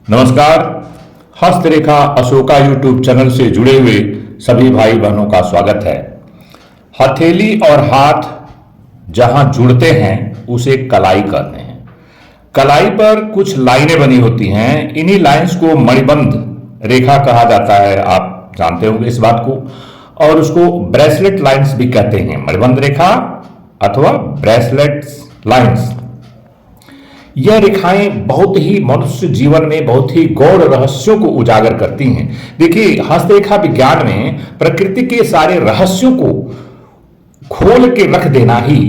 नमस्कार। हस्तरेखा Ashoka YouTube channel से जुड़े हुए सभी भाई बहनों का स्वागत है। हथेली और हाथ जहां जुड़ते हैं उसे कलाई कहते हैं। कलाई पर कुछ लाइनें बनी होती हैं, इन्हीं लाइंस को मणिबंध रेखा कहा जाता है। आप जानते होंगे इस बात को। और उसको ब्रेसलेट लाइंस भी कहते हैं, मणिबंध रेखा अथवा ब्रेसलेट लाइंस। यह रेखाएं बहुत ही मनुष्य जीवन में बहुत ही गौड़ रहस्यों को उजागर करती हैं। देखिए, हस्तरेखा विज्ञान में प्रकृति के सारे रहस्यों को खोल के रख देना ही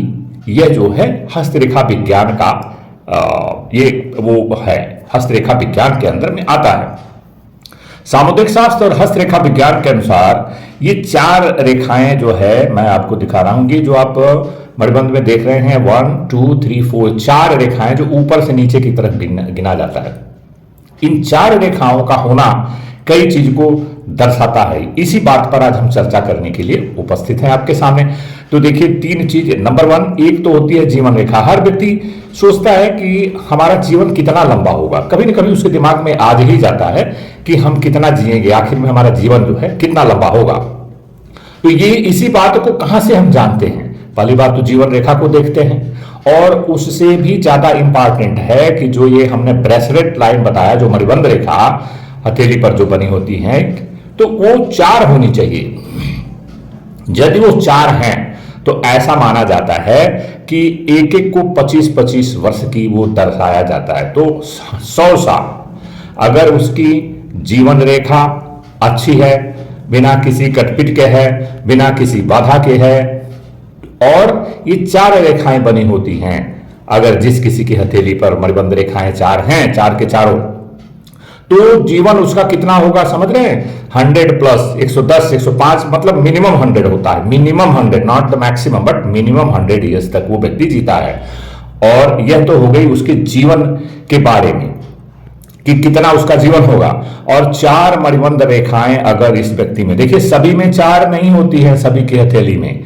यह जो है हस्तरेखा विज्ञान का ये वो है, हस्तरेखा विज्ञान के अंदर में आता है। सामुद्रिक शास्त्र और हस्तरेखा विज्ञान के अनुसार ये चार रेखाएं जो है मैं आपको दिखा रहा हूं, ये जो आप मणिबंध में देख रहे हैं 1 2 3 4 चार रेखाएं जो ऊपर से नीचे की तरफ गिना जाता है। इन चार रेखाओं का होना कई चीज को दर्शाता है। इसी बात पर आज हम चर्चा करने के लिए उपस्थित हैं आपके सामने। तो देखिए, तीन चीज। नंबर 1, एक तो होती है जीवन रेखा। हर व्यक्ति सोचता है कि हमारा जीवन कितना लंबा होगा, कभी न कभी उसके दिमाग में आ ही जाता है कि हम कितना जिएंगे, आखिर में हमारा जीवन जो है कितना लंबा होगा। तो ये इसी बात को कहां से हम जानते हैं? पहली बात तो जीवन रेखा को देखते हैं, और उससे भी ज्यादा इंपॉर्टेंट है कि जो ये हमने ब्रेसलेट लाइन बताया, जो मणिबंध रेखा हथेली पर जो बनी होती है, तो वो चार होनी चाहिए। यदि वो चार हैं तो ऐसा माना जाता है कि एक एक को 25-25 वर्ष की वो दर्शाया जाता है। तो 100 साल अगर उसकी जीवन रेखा अच्छी है, बिना किसी कटपिट के है, बिना किसी बाधा के है, और ये चार रेखाएं बनी होती हैं, अगर जिस किसी की हथेली पर मणिबंध रेखाएं चार हैं, चार के चारों, तो जीवन उसका कितना होगा समझ रहे हैं? 100 प्लस 110 105, मतलब मिनिमम 100 होता है। Minimum 100, not the maximum, but minimum 100 years तक वो व्यक्ति जीता है। और यह तो हो गई उसके जीवन के बारे में कि कितना उसका जीवन होगा। और चार मणिबंध रेखाएं अगर इस व्यक्ति में, देखिए सभी में चार नहीं होती है, सभी की हथेली में।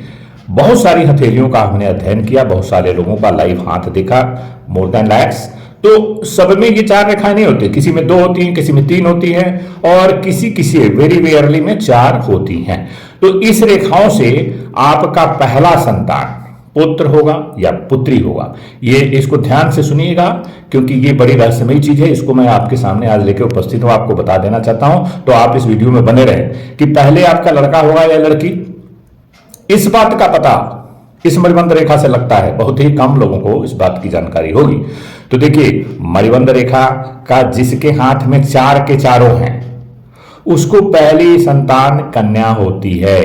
बहुत सारी हथेलियों का हमने अध्ययन किया, बहुत सारे लोगों का लाइव हाथ देखा, मोर देन लैक्स। तो सब में ये चार रेखाएं नहीं होती, किसी में 2 होती हैं, किसी में 3 होती हैं, और किसी वेरी रेयरली में 4 होती हैं। तो इस रेखाओं से आपका पहला संतान पुत्र होगा या पुत्री होगा। ये इसको ध्यान से सुनिएगा, क्योंकि ये बड़ी रहस्यमयी चीज है। इसको मैं आपके सामने आज लेकर उपस्थित हूं, आपको बता देना चाहता हूं। तो आप इस वीडियो में बने रहें कि पहले आपका लड़का होगा या लड़की। इस बात का पता इस मणिबंध रेखा से लगता है, बहुत ही कम लोगों को इस बात की जानकारी होगी। तो देखिए, मणिबंध रेखा का जिसके हाथ में चार के चारों हैं, उसको पहली संतान कन्या होती है।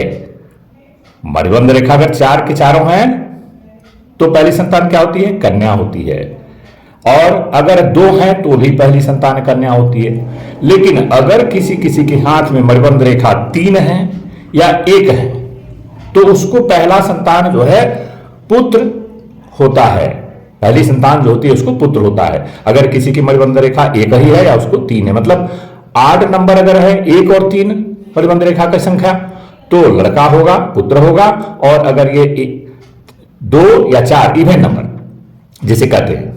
मणिबंध रेखा अगर चार के चारों हैं तो पहली संतान क्या होती है? कन्या होती है। और अगर 2 हैं तो भी पहली संतान कन्या होती है। लेकिन अगर किसी किसी के हाथ में मणिबंध रेखा 3 है या 1 है, तो उसको पहला संतान जो है पुत्र होता है। पहली संतान जो होती है उसको पुत्र होता है। अगर किसी की मणिबंध रेखा 1 ही है या उसको 3 है, मतलब 8 नंबर अगर है, 1 और 3 मणिबंध रेखा की संख्या, तो लड़का होगा, पुत्र होगा। और अगर ये 2 या 4 इवन नंबर जिसे कहते हैं,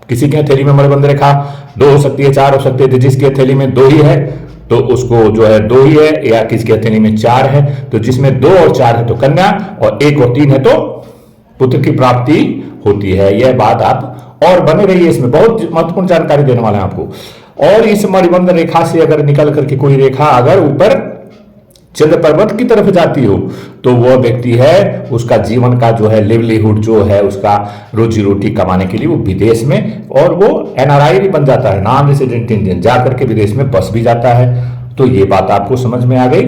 किसी की हथेली में मणिबंध रेखा 2 हो सकती है, 4 हो सकती है, तो जिसकी हथेली में 2 ही है तो उसको जो है 2 ही है, या किसी की हथेली में 4 है तो जिसमें 2 और 4 है तो कन्या, और 1 और 3 है तो पुत्र की प्राप्ति होती है। यह बात आप और बने रहिए, इसमें बहुत महत्वपूर्ण जानकारी देने वाले हैं आपको। और इस मणिबंध रेखा से अगर निकल करके कोई रेखा अगर ऊपर चंद्र पर्वत की तरफ जाती हो, तो वह व्यक्ति है, उसका जीवन का जो है लिवलीहुड जो है, उसका रोजी रोटी कमाने के लिए वो विदेश में, और वो NRI भी बन जाता है, नॉन रेसिडेंट इंडियन, जाकर के विदेश में बस भी जाता है। तो ये बात आपको समझ में आ गई।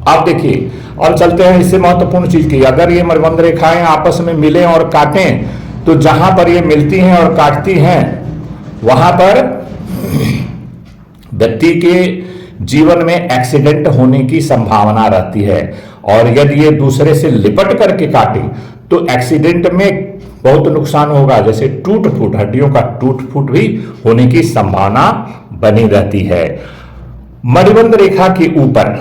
अब देखिए, और चलते हैं इससे महत्वपूर्ण चीज की, अगर ये मणिबंध रेखाएं आपस में मिलें और काटें, तो जहां पर ये मिलती हैं और काटती हैं, वहां पर व्यक्ति के जीवन में एक्सीडेंट होने की संभावना रहती है। और यदि ये दूसरे से लिपट करके काटे तो एक्सीडेंट में बहुत नुकसान होगा, जैसे टूट फूट, हड्डियों का टूट फूट भी होने की संभावना बनी रहती है। मणिबंध रेखा के ऊपर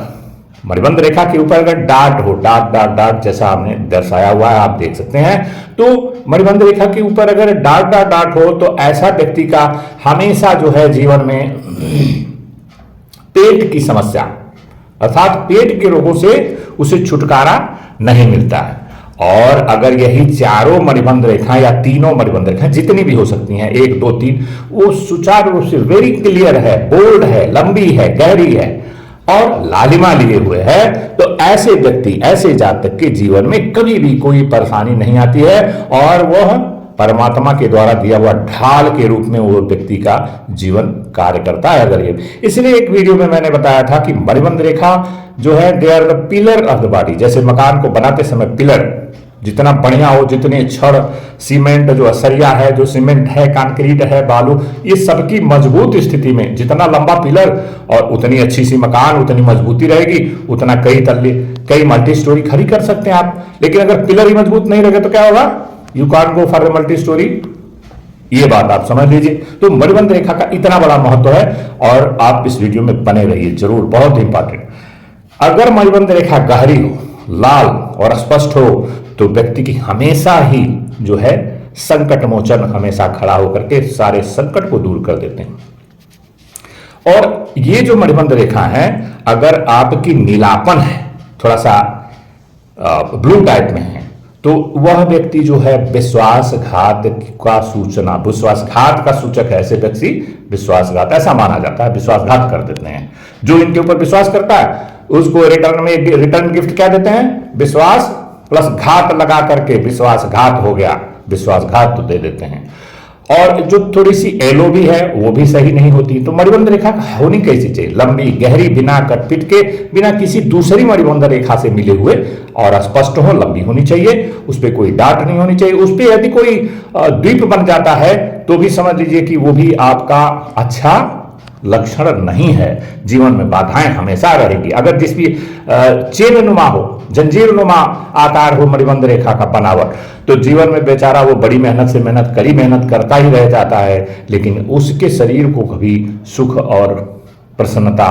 मणिबंध रेखा के ऊपर अगर डार्ट हो, डार्ट डार्ट डार्ट जैसा हमने दर्शाया हुआ है, आप देख सकते हैं, तो मणिबंध रेखा के ऊपर अगर डार्ट डार्ट डार्ट हो तो ऐसा व्यक्ति का हमेशा जो है जीवन में पेट की समस्या अर्थात पेट के रोगों से उसे छुटकारा नहीं मिलता है। और अगर यही चारों मणिबंध रेखा या तीनों मणिबंध रेखा जितनी भी हो सकती हैं, 1 2 3, वो सुचारू रूप से वेरी क्लियर है, बोल्ड है, लंबी है, गहरी है और लालिमा लिए हुए है, तो ऐसे व्यक्ति, ऐसे जातक के जीवन में कभी भी कोई परेशानी नहीं आती है और वह परमात्मा के द्वारा दिया हुआ ढाल के रूप में वो व्यक्ति का जीवन कार्य करता है। अगर ये इसलिए एक वीडियो में मैंने बताया था कि मणिबंध रेखा जो है they are the pillar of the body. जैसे मकान को बनाते समय पिलर जितना बढ़िया हो, जितने छड़ सीमेंट जो असरिया है, जो सीमेंट है, कंक्रीट है, बालू, ये सबकी मजबूत स्थिति में जितना लंबा पिलर और उतनी अच्छी सी मकान, उतनी मजबूती रहेगी, उतना कई तल्ले, कई मल्टी स्टोरी खड़ी कर सकते हैं आप। लेकिन अगर पिलर ही मजबूत नहीं रहे तो क्या होगा? You can't go for the multi storey. ये बात आप समझ लीजिए। तो मणिबंध रेखा का इतना बड़ा महत्व है और आप इस वीडियो में बने रहिए जरूर, बहुत इंपॉर्टेंट। अगर मणिबंध रेखा गहरी हो, लाल और स्पष्ट हो तो व्यक्ति की हमेशा ही जो है संकट मोचन हमेशा खड़ा होकर के सारे संकट को दूर कर देते हैं। और ये जो मणिबंध रेखा है, अगर आपकी नीलापन है, थोड़ा सा ब्लू टाइप में है, तो वह व्यक्ति जो है विश्वासघात का सूचना, विश्वासघात का सूचक है। ऐसे व्यक्ति विश्वासघात ऐसा माना जाता है, विश्वासघात कर देते हैं। जो इनके ऊपर विश्वास करता है उसको रिटर्न में रिटर्न गिफ्ट क्या देते हैं? विश्वास प्लस घात लगा करके विश्वासघात हो गया, विश्वासघात तो दे देते हैं। और जो थोड़ी सी एलो भी है वो भी सही नहीं होती। तो मणिबंध रेखा होनी कैसी चाहिए? लंबी, गहरी, बिना कटपिट के, बिना किसी दूसरी मणिबंध रेखा से मिले हुए और स्पष्ट हो, लंबी होनी चाहिए, उस पर कोई डाट नहीं होनी चाहिए। उस पर यदि कोई द्वीप बन जाता है तो भी समझ लीजिए कि वो भी आपका अच्छा लक्षण नहीं है। जीवन में बाधाएं हमेशा रहेगी। अगर जिस भी चेन नुमा हो, जंजीर नुमा आकार हो मणिबंध रेखा का बनावट, तो जीवन में बेचारा वो बड़ी मेहनत से कड़ी मेहनत करता ही रह जाता है, लेकिन उसके शरीर को कभी सुख और प्रसन्नता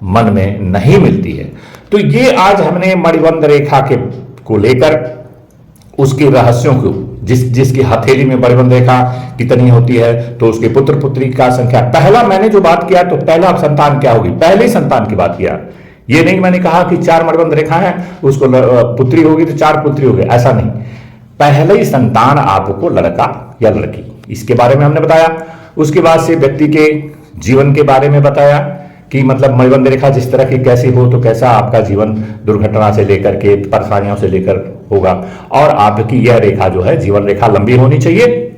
मन में नहीं मिलती है। तो ये आज हमने मणिबंध रेखा के को लेकर उसके रहस्यों को, जिसकी हथेली में मणिबंध रेखा कितनी होती है, तो उसके पुत्र पुत्री का संख्या, पहला मैंने जो बात किया तो पहला संतान क्या होगी, पहले संतान की बात किया। ये नहीं मैंने कहा कि 4 मणिबंध रेखा है उसको पुत्री होगी तो 4 पुत्री होगी, ऐसा नहीं। पहले ही संतान आपको लड़का या लड़की, इसके बारे में हमने बताया। उसके बाद से व्यक्ति के जीवन के बारे में बताया कि मतलब मणिबंध रेखा जिस तरह की कैसी हो तो कैसा आपका जीवन दुर्घटना से लेकर के परेशानियों से लेकर होगा। और आपकी यह रेखा जो है जीवन रेखा लंबी होनी चाहिए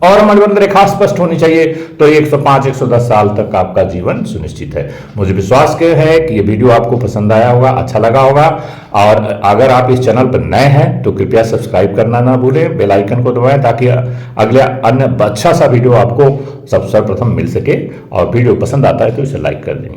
और मणिबंध रेखा स्पष्ट होनी चाहिए, तो 105-110 साल तक आपका जीवन सुनिश्चित है। मुझे विश्वास है कि ये वीडियो आपको पसंद आया होगा, अच्छा लगा होगा। और अगर आप इस चैनल पर नए हैं तो कृपया सब्सक्राइब करना ना भूलें, बेल आइकन को दबाएं ताकि अगले अन्य अच्छा सा वीडियो आपको सर्वप्रथम मिल सके। और वीडियो पसंद आता है तो इसे लाइक कर दें।